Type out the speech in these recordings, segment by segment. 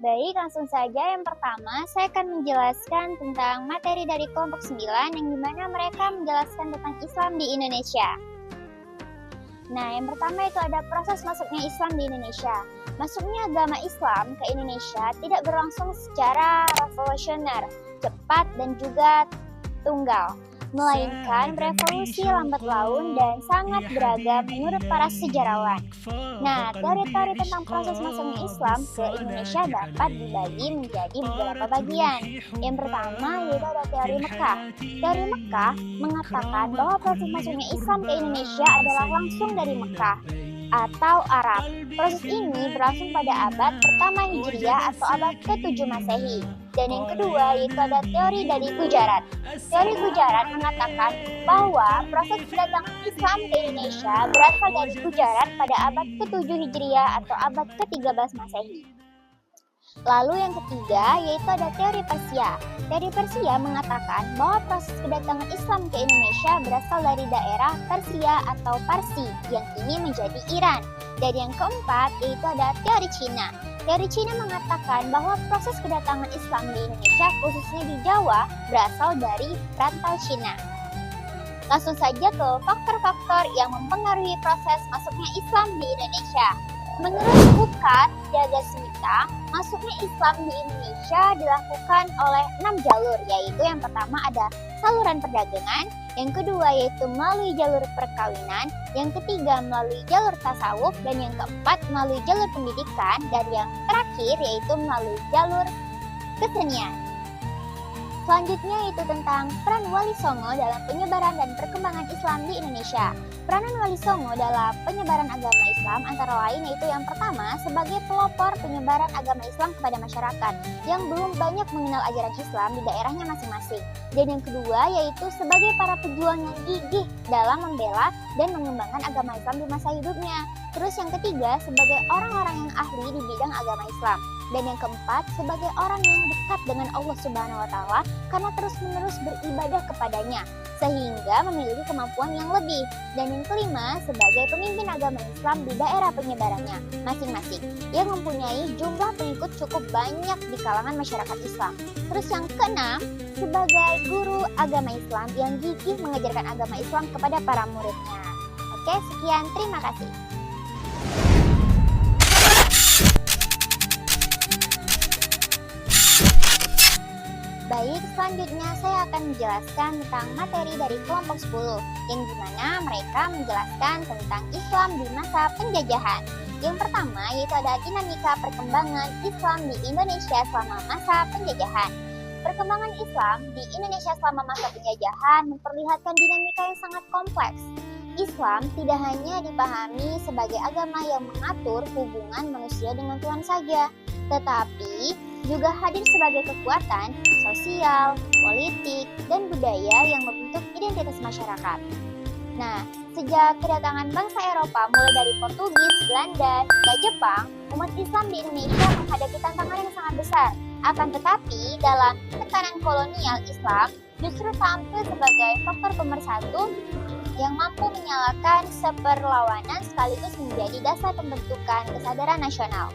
Baik, langsung saja. Yang pertama, saya akan menjelaskan tentang materi dari kelompok 9 yang dimana mereka menjelaskan tentang Islam di Indonesia. Nah, yang pertama itu ada proses masuknya Islam di Indonesia. Masuknya agama Islam ke Indonesia tidak berlangsung secara revolusioner, cepat dan juga tunggal, melainkan berevolusi lambat laun dan sangat beragam menurut para sejarawan. Nah, teori-teori tentang proses masuknya Islam ke Indonesia dapat dibagi menjadi beberapa bagian. Yang pertama yaitu ada teori Mekah. Teori Mekah mengatakan bahwa proses masuknya Islam ke Indonesia adalah langsung dari Mekah atau Arab. Proses ini berlangsung pada abad pertama Hijriah atau abad ke-7 Masehi. Dan yang kedua yaitu ada teori dari Gujarat. Teori Gujarat mengatakan bahwa proses kedatangan Islam ke Indonesia berasal dari Gujarat pada abad ke-7 Hijriah atau abad ke-13 Masehi. Lalu yang ketiga yaitu ada teori Persia. Teori Persia mengatakan bahwa proses kedatangan Islam ke Indonesia berasal dari daerah Persia atau Parsi yang kini menjadi Iran. Dan yang keempat yaitu ada teori Cina. Teori Cina mengatakan bahwa proses kedatangan Islam di Indonesia khususnya di Jawa berasal dari rantau Cina. Langsung saja ke faktor-faktor yang mempengaruhi proses masuknya Islam di Indonesia. Menurut UKAD Jagasmita, masuknya Islam di Indonesia dilakukan oleh 6 jalur, yaitu yang pertama ada saluran perdagangan, yang kedua yaitu melalui jalur perkawinan, yang ketiga melalui jalur tasawuf, dan yang keempat melalui jalur pendidikan, dan yang terakhir yaitu melalui jalur kesenian. Selanjutnya itu tentang peran Wali Songo dalam penyebaran dan perkembangan Islam di Indonesia. Peranan Wali Songo dalam penyebaran agama Islam antara lain yaitu yang pertama sebagai pelopor penyebaran agama Islam kepada masyarakat yang belum banyak mengenal ajaran Islam di daerahnya masing-masing. Dan yang kedua yaitu sebagai para pejuang yang gigih dalam membela dan mengembangkan agama Islam di masa hidupnya. Terus yang ketiga sebagai orang-orang yang ahli di bidang agama Islam. Dan yang keempat sebagai orang yang dekat dengan Allah Subhanahu wa Ta'ala karena terus-menerus beribadah kepadanya sehingga memiliki kemampuan yang lebih. Dan yang kelima sebagai pemimpin agama Islam di daerah penyebarannya masing-masing yang mempunyai jumlah pengikut cukup banyak di kalangan masyarakat Islam. Terus yang keenam sebagai guru agama Islam yang gigih mengajarkan agama Islam kepada para muridnya. Oke, sekian, terima kasih. Baik, selanjutnya saya akan menjelaskan tentang materi dari kelompok 10 yang dimana mereka menjelaskan tentang Islam di masa penjajahan. Yang pertama yaitu ada dinamika perkembangan Islam di Indonesia selama masa penjajahan. Perkembangan Islam di Indonesia selama masa penjajahan memperlihatkan dinamika yang sangat kompleks. Islam tidak hanya dipahami sebagai agama yang mengatur hubungan manusia dengan Tuhan saja, tetapi juga hadir sebagai kekuatan sosial, politik, dan budaya yang membentuk identitas masyarakat. Nah, sejak kedatangan bangsa Eropa mulai dari Portugis, Belanda, hingga Jepang, umat Islam di Indonesia menghadapi tantangan yang sangat besar. Akan tetapi, dalam tekanan kolonial Islam justru tampil sebagai faktor pemersatu yang mampu menyalakan seperlawanan sekaligus menjadi dasar pembentukan kesadaran nasional.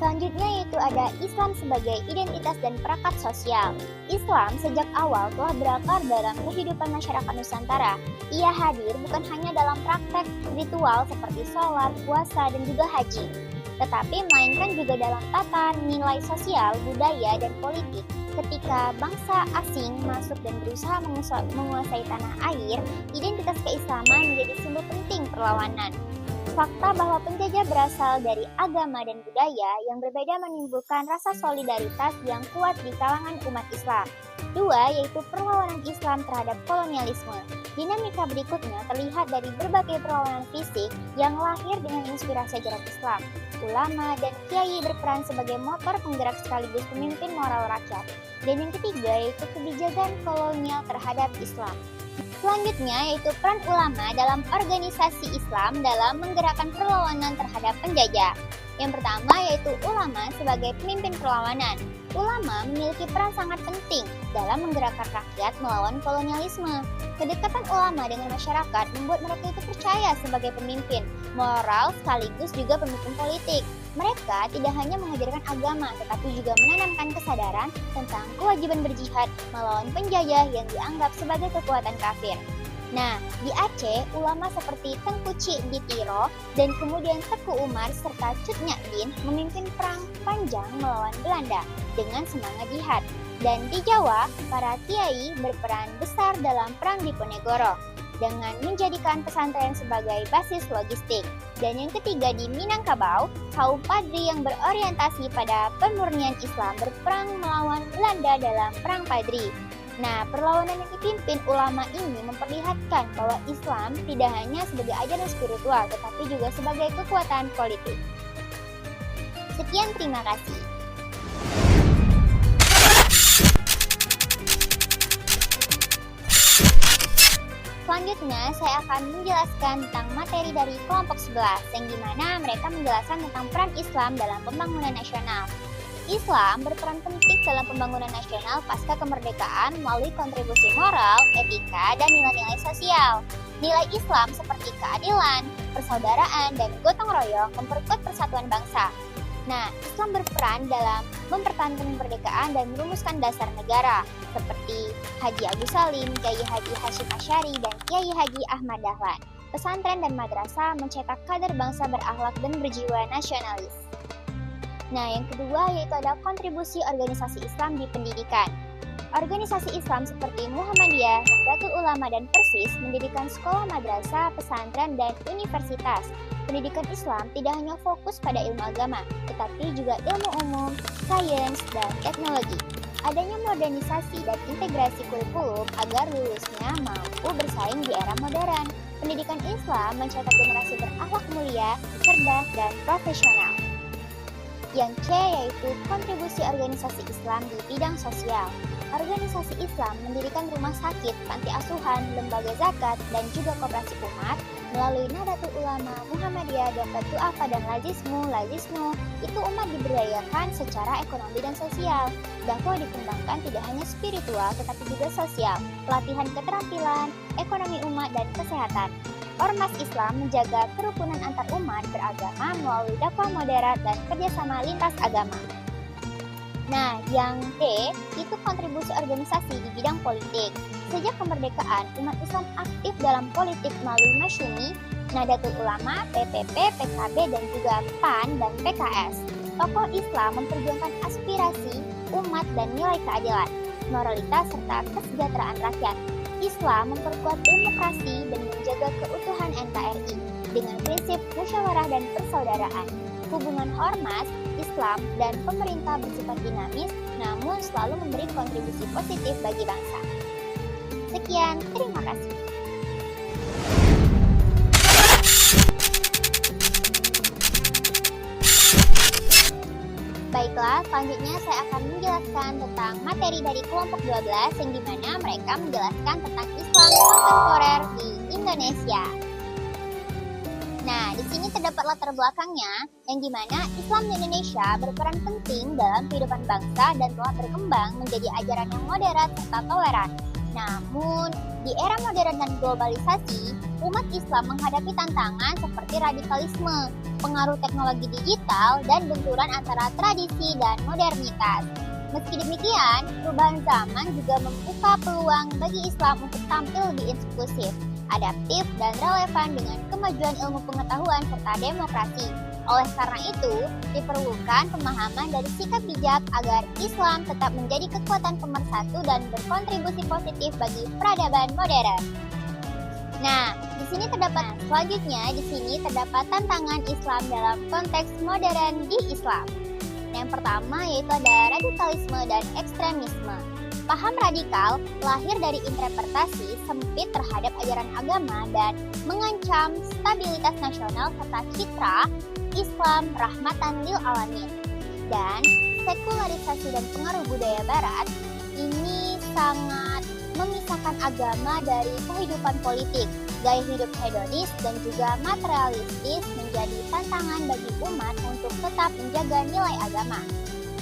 Selanjutnya yaitu ada Islam sebagai identitas dan perangkat sosial. Islam sejak awal telah berakar dalam kehidupan masyarakat Nusantara. Ia hadir bukan hanya dalam praktek ritual seperti sholat, puasa, dan juga haji, tetapi melainkan juga dalam tata nilai sosial, budaya, dan politik. Ketika bangsa asing masuk dan berusaha menguasai tanah air, identitas keislaman menjadi simbol penting perlawanan. Fakta bahwa penjajah berasal dari agama dan budaya yang berbeda menimbulkan rasa solidaritas yang kuat di kalangan umat Islam. Dua, yaitu perlawanan Islam terhadap kolonialisme. Dinamika berikutnya terlihat dari berbagai perlawanan fisik yang lahir dengan inspirasi ajaran Islam. Ulama dan kiai berperan sebagai motor penggerak sekaligus pemimpin moral rakyat. Dan yang ketiga, yaitu kebijakan kolonial terhadap Islam. Selanjutnya yaitu peran ulama dalam organisasi Islam dalam menggerakkan perlawanan terhadap penjajah. Yang pertama yaitu ulama sebagai pemimpin perlawanan. Ulama memiliki peran sangat penting dalam menggerakkan rakyat melawan kolonialisme. Kedekatan ulama dengan masyarakat membuat mereka itu percaya sebagai pemimpin moral sekaligus juga pemimpin politik. Mereka tidak hanya mengajarkan agama, tetapi juga menanamkan kesadaran tentang kewajiban berjihad melawan penjajah yang dianggap sebagai kekuatan kafir. Nah, di Aceh, ulama seperti Tengku Cik di Tiro dan kemudian Teku Umar serta Cut Nyak memimpin perang panjang melawan Belanda dengan semangat jihad. Dan di Jawa, para kiai berperan besar dalam perang Diponegoro dengan menjadikan pesantren sebagai basis logistik. Dan yang ketiga di Minangkabau, kaum Padri yang berorientasi pada pemurnian Islam berperang melawan Belanda dalam Perang Padri. Nah, perlawanan yang dipimpin ulama ini memperlihatkan bahwa Islam tidak hanya sebagai ajaran spiritual, tetapi juga sebagai kekuatan politik. Sekian, terima kasih. Selanjutnya, saya akan menjelaskan tentang materi dari kelompok 11, yang dimana mereka menjelaskan tentang peran Islam dalam pembangunan nasional. Islam berperan penting dalam pembangunan nasional pasca kemerdekaan melalui kontribusi moral, etika, dan nilai-nilai sosial. Nilai Islam seperti keadilan, persaudaraan, dan gotong royong memperkuat persatuan bangsa. Nah, Islam berperan dalam mempertahankan kemerdekaan dan merumuskan dasar negara, seperti Haji Agus Salim, Kiai Haji Hashim Asy'ari, dan Kiai Haji Ahmad Dahlan. Pesantren dan madrasah mencetak kader bangsa berakhlak dan berjiwa nasionalis. Nah, yang kedua yaitu ada kontribusi organisasi Islam di pendidikan. Organisasi Islam seperti Muhammadiyah, Nahdlatul Ulama, dan Persis mendirikan sekolah madrasah, pesantren, dan universitas. Pendidikan Islam tidak hanya fokus pada ilmu agama, tetapi juga ilmu umum, sains, dan teknologi. Adanya modernisasi dan integrasi kurikulum agar lulusnya mampu bersaing di era modern. Pendidikan Islam mencetak generasi berakhlak mulia, cerdas, dan profesional. Yang C yaitu kontribusi organisasi Islam di bidang sosial. Organisasi Islam mendirikan rumah sakit, panti asuhan, lembaga zakat, dan juga koperasi umat melalui Nahdlatul Ulama, Muhammadiyah, Dompet Du'afa, dan Lazisnu. Itu umat diberdayakan secara ekonomi dan sosial. Dakwah dikembangkan tidak hanya spiritual tetapi juga sosial, pelatihan keterampilan, ekonomi umat, dan kesehatan. Ormas Islam menjaga kerukunan antar umat beragama melalui dakwah moderat dan kerjasama lintas agama. Nah, yang D itu kontribusi organisasi di bidang politik. Sejak kemerdekaan, umat Islam aktif dalam politik melalui Masyumi, Nahdlatul Ulama, PPP, PKB, dan juga PAN dan PKS. Tokoh Islam memperjuangkan aspirasi umat dan nilai keadilan, moralitas, serta kesejahteraan rakyat. Islam memperkuat demokrasi dan menjaga keutuhan NKRI dengan prinsip musyawarah dan persaudaraan. Hubungan ormas, Islam, dan pemerintah bersifat dinamis, namun selalu memberi kontribusi positif bagi bangsa. Sekian, terima kasih. Baiklah, selanjutnya saya akan menjelaskan tentang materi dari kelompok 12 yang dimana mereka menjelaskan tentang Islam kontemporer di Indonesia. Nah, di sini terdapat latar belakangnya yang dimana Islam di Indonesia berperan penting dalam kehidupan bangsa dan telah berkembang menjadi ajaran yang moderat serta toleran. Namun, di era modern dan globalisasi, umat Islam menghadapi tantangan seperti radikalisme, pengaruh teknologi digital, dan benturan antara tradisi dan modernitas. Meski demikian, perubahan zaman juga membuka peluang bagi Islam untuk tampil lebih inklusif, adaptif, dan relevan dengan kemajuan ilmu pengetahuan serta demokrasi. Oleh karena itu, diperlukan pemahaman dari sikap bijak agar Islam tetap menjadi kekuatan pemersatu dan berkontribusi positif bagi peradaban modern. Nah, di sini terdapat tantangan Islam dalam konteks modern di Islam. Yang pertama yaitu ada radikalisme dan ekstremisme. Paham radikal lahir dari interpretasi sempit terhadap ajaran agama dan mengancam stabilitas nasional serta citra Islam rahmatan lil alamin. Dan sekularisasi dan pengaruh budaya barat ini sangat memisahkan agama dari kehidupan politik. Gaya hidup hedonis dan juga materialistis menjadi tantangan bagi umat untuk tetap menjaga nilai agama.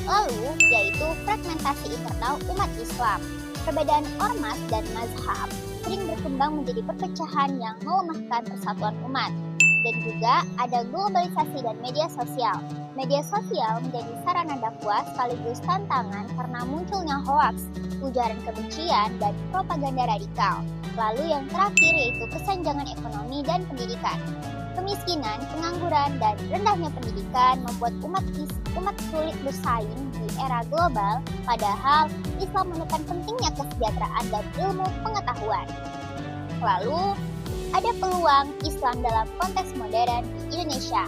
Lalu, yaitu fragmentasi internal umat Islam. Perbedaan ormas dan mazhab sering berkembang menjadi perpecahan yang melemahkan persatuan umat. Dan juga ada globalisasi dan media sosial. Media sosial menjadi sarana dakwah sekaligus tantangan karena munculnya hoaks, ujaran kebencian, dan propaganda radikal. Lalu yang terakhir yaitu kesenjangan ekonomi dan pendidikan. Kemiskinan, pengangguran, dan rendahnya pendidikan membuat umat sulit bersaing di era global, padahal Islam menekan pentingnya kesejahteraan dan ilmu pengetahuan. Lalu, ada peluang Islam dalam konteks modern di Indonesia.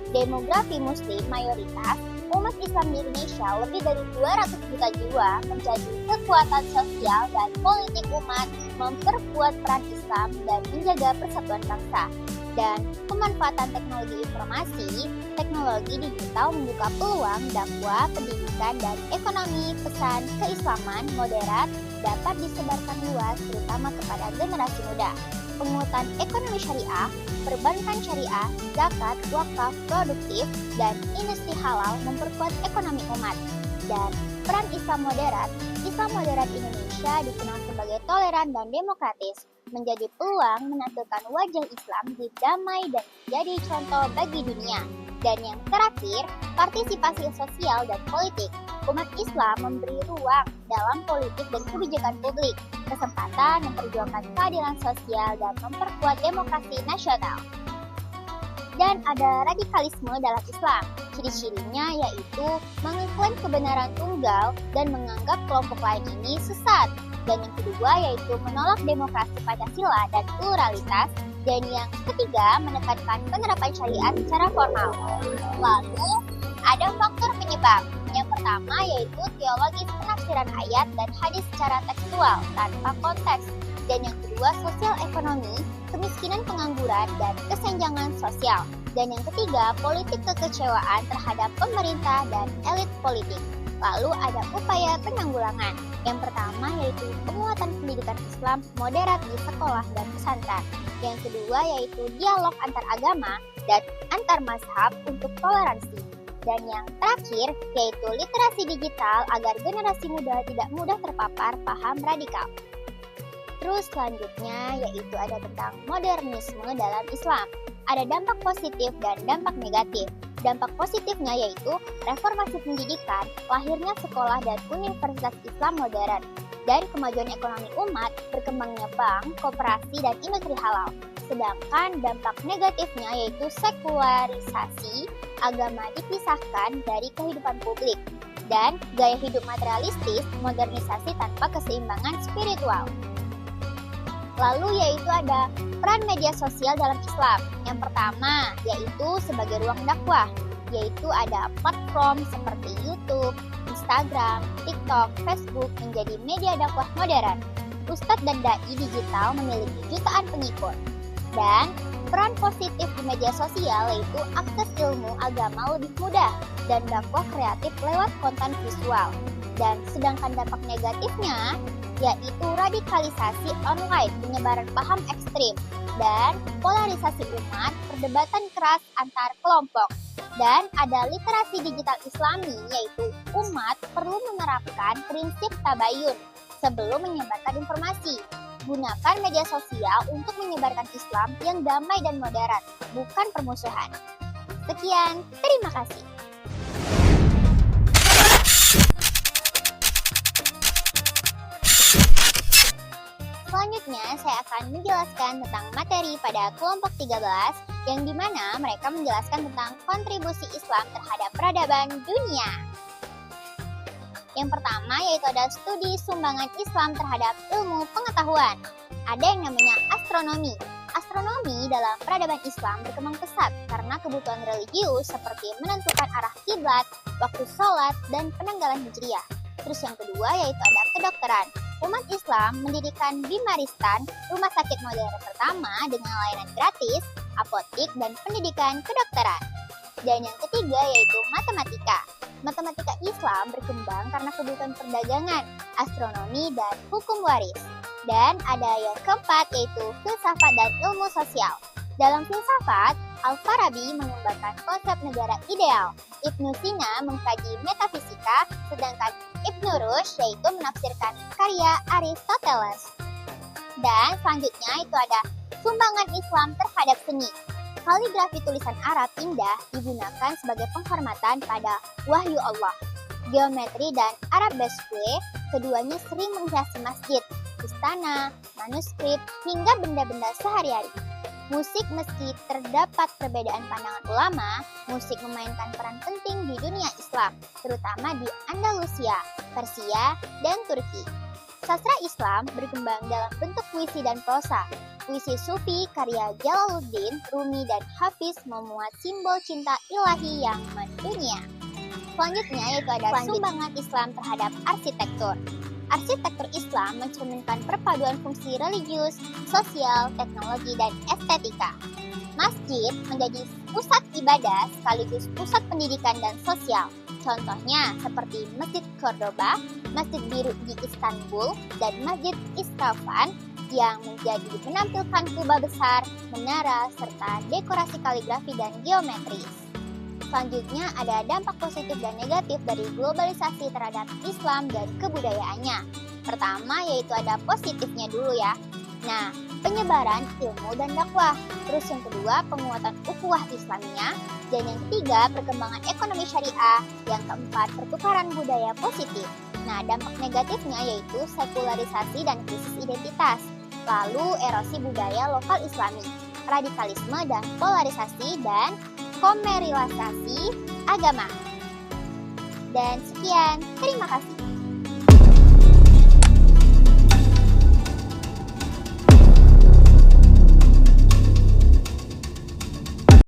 Demografi Muslim mayoritas, umat Islam di Indonesia lebih dari 200 juta jiwa menjadi kekuatan sosial dan politik umat, memperkuat peran Islam dan menjaga persatuan bangsa. Dan pemanfaatan teknologi informasi, teknologi digital membuka peluang dakwah, pendidikan, dan ekonomi. Pesan keislaman moderat dapat disebarkan luas terutama kepada generasi muda. Penguatan ekonomi syariah, perbankan syariah, zakat, wakaf, produktif, dan industri halal memperkuat ekonomi umat. Dan peran Islam moderat Indonesia dikenal sebagai toleran dan demokratis, menjadi peluang menampilkan wajah Islam di damai dan menjadi contoh bagi dunia. Dan yang terakhir, partisipasi sosial dan politik. Umat Islam memberi ruang dalam politik dan kebijakan publik, kesempatan memperjuangkan keadilan sosial dan memperkuat demokrasi nasional. Dan ada radikalisme dalam Islam. Ciri-cirinya yaitu mengklaim kebenaran tunggal dan menganggap kelompok lain ini sesat. Dan yang kedua yaitu menolak demokrasi Pancasila dan pluralitas. Dan yang ketiga menekankan penerapan syariat secara formal. Lalu ada faktor penyebab. Yang pertama yaitu teologis penafsiran ayat dan hadis secara tekstual tanpa konteks. Dan yang kedua sosial ekonomi, kemiskinan, pengangguran, dan kesenjangan sosial. Dan yang ketiga politik kekecewaan terhadap pemerintah dan elit politik. Lalu ada upaya penanggulangan. Yang pertama yaitu penguatan pendidikan Islam moderat di sekolah dan pesantren. Yang kedua yaitu dialog antar agama dan antar mazhab untuk toleransi. Dan yang terakhir yaitu literasi digital agar generasi muda tidak mudah terpapar paham radikal. Terus selanjutnya yaitu ada tentang modernisme dalam Islam. Ada dampak positif dan dampak negatif. Dampak positifnya yaitu reformasi pendidikan, lahirnya sekolah dan universitas Islam modern, dan kemajuan ekonomi umat, berkembangnya bank, koperasi, dan industri halal. Sedangkan dampak negatifnya yaitu sekularisasi, agama dipisahkan dari kehidupan publik, dan gaya hidup materialistis, modernisasi tanpa keseimbangan spiritual. Lalu yaitu ada peran media sosial dalam Islam. Yang pertama yaitu sebagai ruang dakwah, yaitu ada platform seperti YouTube, Instagram, TikTok, Facebook menjadi media dakwah modern. Ustadz dan dai digital memiliki jutaan pengikut. Dan peran positif di media sosial yaitu akses ilmu agama lebih mudah dan dakwah kreatif lewat konten visual. Dan sedangkan dampak negatifnya yaitu radikalisasi online, penyebaran paham ekstrim, dan polarisasi umat, perdebatan keras antar kelompok. Dan ada literasi digital Islami, yaitu umat perlu menerapkan prinsip tabayun sebelum menyebarkan informasi. Gunakan media sosial untuk menyebarkan Islam yang damai dan moderat, bukan permusuhan. Sekian, terima kasih. Selanjutnya, saya akan menjelaskan tentang materi pada kelompok 13, yang dimana mereka menjelaskan tentang kontribusi Islam terhadap peradaban dunia. Yang pertama yaitu ada studi sumbangan Islam terhadap ilmu pengetahuan. Ada yang namanya astronomi. Astronomi dalam peradaban Islam berkembang pesat karena kebutuhan religius seperti menentukan arah kiblat, waktu sholat, dan penanggalan hijriah. Terus yang kedua yaitu ada kedokteran. Umat Islam mendirikan Bimaristan, rumah sakit modern pertama dengan layanan gratis, apotik, dan pendidikan kedokteran. Dan yang ketiga yaitu matematika. Matematika Islam berkembang karena kebutuhan perdagangan, astronomi, dan hukum waris. Dan ada yang keempat yaitu filsafat dan ilmu sosial. Dalam filsafat, Al-Farabi mengembangkan konsep negara ideal. Ibnu Sina mengkaji metafisika, sedangkan Ibnu Rushd yaitu menafsirkan karya Aristoteles. Dan selanjutnya itu ada sumbangan Islam terhadap seni. Kaligrafi tulisan Arab indah digunakan sebagai penghormatan pada wahyu Allah. Geometri dan arabesque keduanya sering menghiasi masjid, istana, manuskrip, hingga benda-benda sehari-hari. Musik, meski terdapat perbedaan pandangan ulama, musik memainkan peran penting di dunia Islam, terutama di Andalusia, Persia, dan Turki. Sastra Islam berkembang dalam bentuk puisi dan prosa. Puisi Sufi karya Jalaluddin Rumi dan Hafiz memuat simbol cinta ilahi yang mendunia. Selanjutnya yaitu ada sumbangan Islam terhadap arsitektur. Arsitektur Islam mencerminkan perpaduan fungsi religius, sosial, teknologi, dan estetika. Masjid menjadi pusat ibadah sekaligus pusat pendidikan dan sosial. Contohnya seperti Masjid Cordoba, Masjid Biru di Istanbul, dan Masjid Isfahan yang menampilkan kubah besar, menara, serta dekorasi kaligrafi dan geometris. Selanjutnya ada dampak positif dan negatif dari globalisasi terhadap Islam dan kebudayaannya. Pertama yaitu ada positifnya dulu ya. Nah, penyebaran ilmu dan dakwah. Terus yang kedua, penguatan ukhuwah Islamnya. Dan yang ketiga, perkembangan ekonomi syariah. Yang keempat, pertukaran budaya positif. Nah, dampak negatifnya yaitu sekularisasi dan krisis identitas. Lalu erosi budaya lokal Islami, radikalisme dan polarisasi, dan komersialisasi agama. Dan sekian, terima kasih.